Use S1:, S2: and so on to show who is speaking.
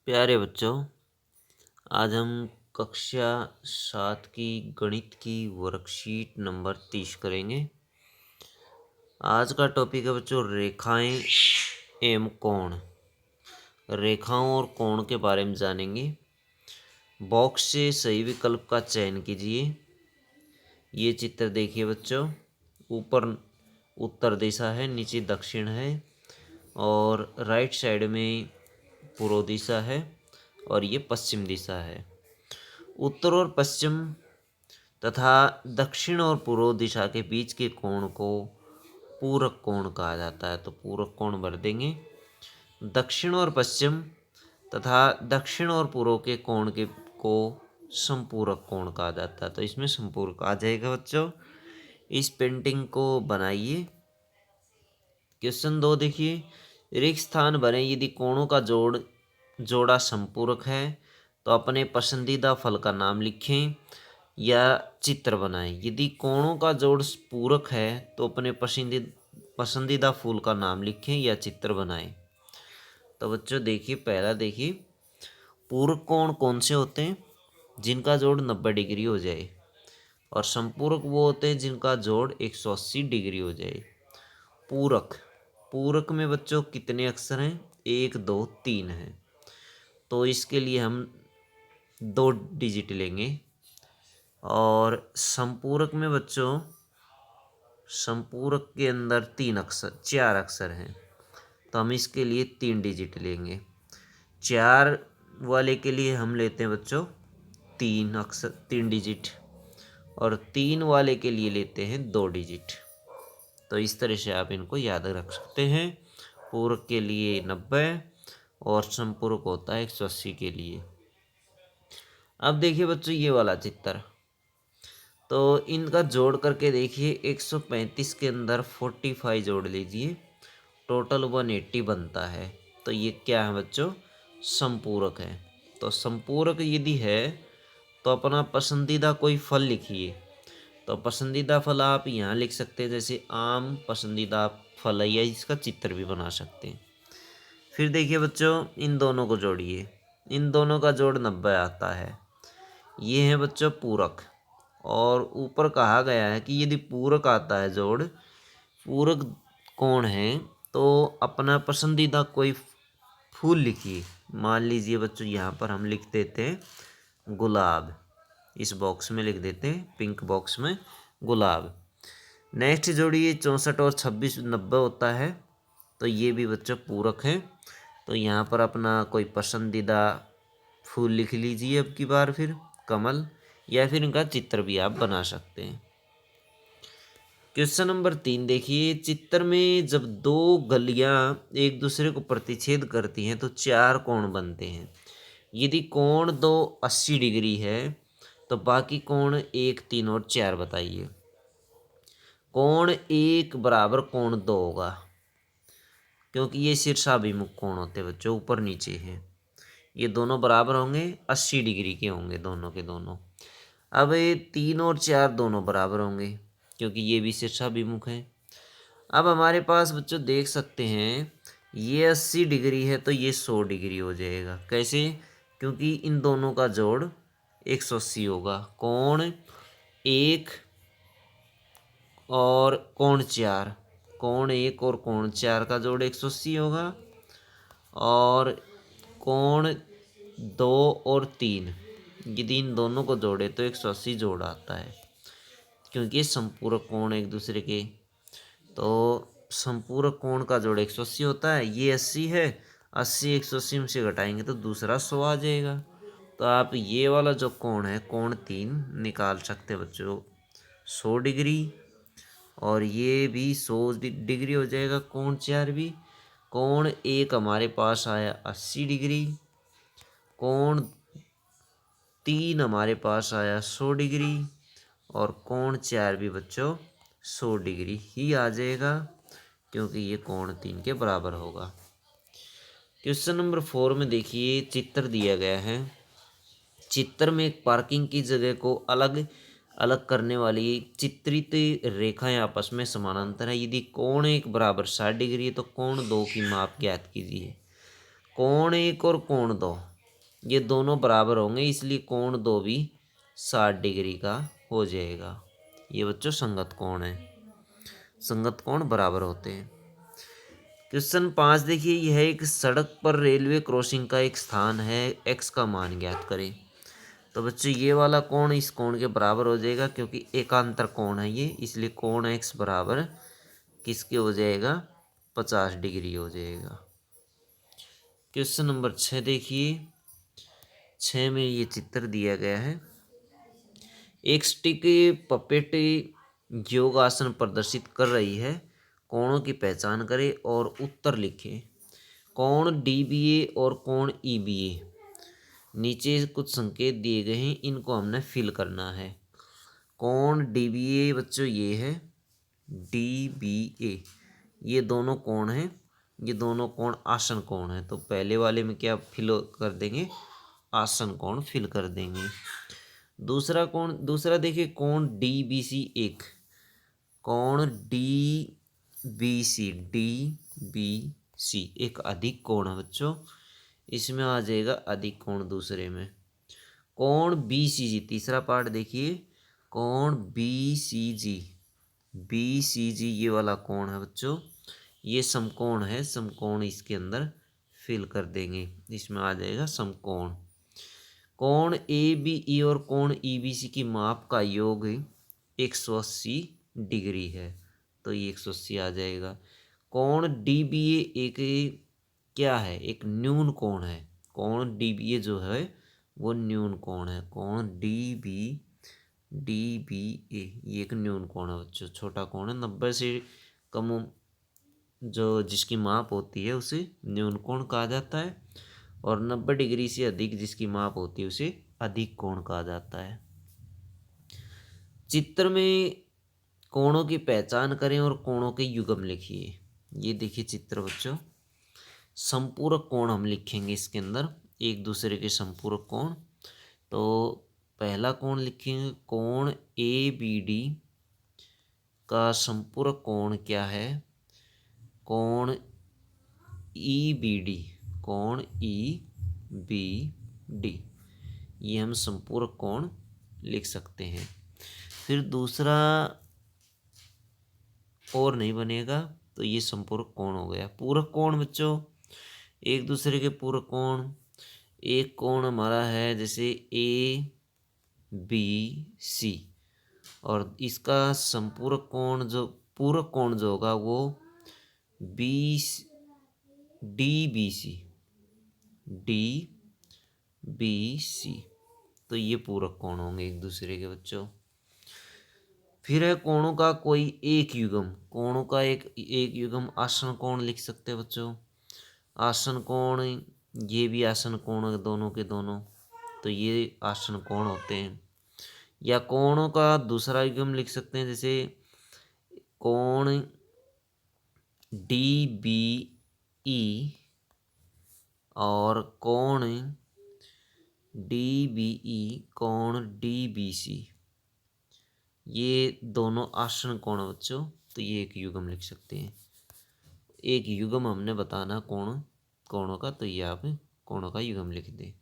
S1: प्यारे बच्चों, आज हम कक्षा 7 की गणित की वर्कशीट नंबर 30 करेंगे। आज का टॉपिक है बच्चों रेखाएं एवं कोण। रेखाओं और कोण के बारे में जानेंगे। बॉक्स से सही विकल्प का चयन कीजिए। ये चित्र देखिए बच्चों, ऊपर उत्तर दिशा है, नीचे दक्षिण है और राइट साइड में पूर्व दिशा है और ये पश्चिम दिशा है। उत्तर और पश्चिम तथा दक्षिण और पूर्व दिशा के बीच के कोण को पूरक कोण कहा जाता है। तो पूरक कोण भर देंगे। दक्षिण और पश्चिम तथा दक्षिण और पूर्व के कोण के को संपूरक कोण कहा जाता है। तो इसमें संपूरक आ जाएगा बच्चों। इस पेंटिंग को बनाइए। क्वेश्चन 2 देखिए, रिक्त स्थान भरें। यदि कोणों का जोड़ा संपूरक है तो अपने पसंदीदा फल का नाम लिखें या चित्र बनाएं। यदि कोणों का जोड़ पूरक है तो अपने पसंदीदा फूल का नाम लिखें या चित्र बनाएं। तो बच्चों देखिए, पहला देखिए, पूरक कोण कौन से होते हैं? जिनका जोड़ 90 डिग्री हो जाए। और संपूरक वो होते हैं जिनका जोड़ 180 डिग्री हो जाए। पूरक पूरक में बच्चों कितने अक्षर हैं? 1 2 3 हैं। तो इसके लिए हम 2 डिजिट लेंगे। और संपूरक में बच्चों, संपूरक के अंदर 4 अक्षर हैं। तो हम इसके लिए 3 डिजिट लेंगे। 4 वाले के लिए हम लेते हैं बच्चों 3 डिजिट और 3 वाले के लिए लेते हैं 2 डिजिट। तो इस तरह से आप इनको याद रख सकते हैं। पूरक के लिए 90 और संपूरक होता है 180 के लिए। अब देखिए बच्चों ये वाला चित्र, तो इनका जोड़ करके देखिए। 135 के अंदर 45 जोड़ लीजिए, टोटल 180 बनता है। तो ये क्या है बच्चों? संपूरक है। तो संपूरक यदि है तो अपना पसंदीदा कोई फल लिखिए। तो पसंदीदा फल आप यहाँ लिख सकते हैं, जैसे आम पसंदीदा फल है, या इसका चित्र भी बना सकते हैं। फिर देखिए बच्चों, इन दोनों को जोड़िए। इन दोनों का जोड़ 90 आता है। ये है बच्चों पूरक। और ऊपर कहा गया है कि यदि पूरक आता है जोड़, पूरक कोण है, तो अपना पसंदीदा कोई फूल लिखिए। मान लीजिए बच्चों यहाँ पर हम लिख देते हैं गुलाब। इस बॉक्स में लिख देते हैं, पिंक बॉक्स में गुलाब। नेक्स्ट जोड़िए 64 और 26 90 होता है। तो ये भी बच्चों पूरक है। तो यहाँ पर अपना कोई पसंदीदा फूल लिख लीजिए। अब की बार फिर कमल, या फिर इनका चित्र भी आप बना सकते हैं। क्वेश्चन नंबर 3 देखिए, चित्र में जब 2 गलियां एक दूसरे को प्रतिच्छेद करती हैं तो 4 कोण बनते हैं। यदि कोण 2 80 डिग्री है तो बाकी कोण 1 3 और 4 बताइए। कोण 1 बराबर कोण 2 होगा, क्योंकि ये शीर्षाभिमुख कोण होते हैं बच्चों, ऊपर नीचे हैं। ये दोनों बराबर होंगे, 80 डिग्री के होंगे दोनों के दोनों। अब ये 3 और 4 दोनों बराबर होंगे, क्योंकि ये भी शीर्षाभिमुख है। अब हमारे पास बच्चों देख सकते हैं, ये 80 डिग्री है तो ये 100 डिग्री हो जाएगा। कैसे? क्योंकि इन दोनों का जोड़ 180 होगा। कोण 1 और कोण 4, कोण 1 और कोण 4 का जोड़ 180 होगा। और कोण 2 और 3, यदि इन दोनों को जोड़े तो 180 जोड़ आता है, क्योंकि संपूरक कोण एक दूसरे के। तो संपूरक कोण का जोड़ 180 होता है। ये 80 है, 80 180 में से घटाएंगे तो दूसरा 100 आ जाएगा। तो आप ये वाला जो कोण है, कोण 3 निकाल सकते हैं बच्चों, 100 डिग्री। और ये भी 100 डिग्री हो जाएगा, कोण 4 भी। कोण 1 हमारे पास आया 80 डिग्री, कोण 3 हमारे पास आया 100 डिग्री, और कोण 4 भी बच्चों 100 डिग्री ही आ जाएगा, क्योंकि ये कोण 3 के बराबर होगा। क्वेश्चन नंबर 4 में देखिए, चित्र दिया गया है। चित्र में एक पार्किंग की जगह को अलग अलग करने वाली चित्रित रेखाएं आपस में समानांतर है। यदि कोण 1 बराबर 60 डिग्री है तो कोण 2 की माप ज्ञात कीजिए। कोण 1 और कोण 2 ये दोनों बराबर होंगे, इसलिए कोण दो भी 60 डिग्री का हो जाएगा। ये बच्चों संगत कोण है, संगत कोण बराबर होते हैं। क्वेश्चन 5 देखिए, यह एक सड़क पर रेलवे क्रॉसिंग का एक स्थान है, एक्स का मान ज्ञात करें। तो बच्चों ये वाला कोण इस कोण के बराबर हो जाएगा, क्योंकि एकांतर कोण है ये, इसलिए कोण एक्स बराबर किसके हो जाएगा, 50 डिग्री हो जाएगा। क्वेश्चन नंबर 6 देखिए, 6 में ये चित्र दिया गया है। एक स्टिक पपेट योग आसन प्रदर्शित कर रही है, कोणों की पहचान करें और उत्तर लिखें। कोण डीबीए और कोण ईबीए, नीचे कुछ संकेत दिए गए हैं, इनको हमने फिल करना है। कोण डीबीए बच्चों ये है, डीबीए ये दोनों कोण हैं, ये दोनों कोण आसन कोण है। तो पहले वाले में क्या फिल कर देंगे, आसन कोण फिल कर देंगे। दूसरा कोण, दूसरा देखिए कोण डीबीसी, एक कोण डीबीसी, डीबीसी एक अधिक कोण है बच्चों, इसमें आ जाएगा अधिक कोण दूसरे में। कोण बीसीजी, तीसरा पार्ट देखिए, कोण बीसीजी, बीसीजी ये वाला कोण है बच्चों, ये समकोण है, समकोण इसके अंदर फिल कर देंगे, इसमें आ जाएगा समकोण। कोण ए बी ई और कोण ई बी सी की माप का योग 180 डिग्री है, तो ये 180 आ जाएगा। कोण डी बी ए एक क्या है, एक न्यून कोण है, कोण डी बी ए जो है वो न्यून कोण है। कोण डी बी ए ये एक न्यून कोण है बच्चों, छोटा कोण है, 90 से कम जो जिसकी माप होती है उसे न्यून कोण कहा जाता है, और 90 डिग्री से अधिक जिसकी माप होती है उसे अधिक कोण कहा जाता है। चित्र में कोणों की पहचान करें और कोणों के युग्म लिखिए। ये देखिए चित्र बच्चों, संपूरक कोण हम लिखेंगे इसके अंदर, एक दूसरे के संपूरक कोण। तो पहला कोण लिखेंगे, कोण ए बी डी का संपूरक कोण क्या है, कोण ई बी डी, कोण ई बी डी, ये हम संपूरक कोण लिख सकते हैं। फिर दूसरा और नहीं बनेगा, तो ये संपूरक कोण हो गया। पूरक कोण बच्चों, एक दूसरे के पूरक कोण, एक कोण हमारा है जैसे ए बी सी, और इसका संपूरक कोण जो पूरक कोण जो होगा वो B D B C, D B C, तो ये पूरक कोण होंगे एक दूसरे के बच्चों। फिर है कोणों का कोई एक युग्म, कोणों का एक युग्म आसन कोण लिख सकते हैं बच्चों। आसन कोण, ये भी आसन कोण है दोनों के दोनों, तो ये आसन कोण होते हैं। या कोणों का दूसरा युग्म लिख सकते हैं, जैसे कोण डी बी ई और कोण डी बी ई, कोण डी बी सी, ये दोनों आसन कोण है बच्चों, तो ये एक युग्म लिख सकते हैं। एक युग्म हमने बताना कोणों का, तो ये आप कोणों का युग्म लिख दें।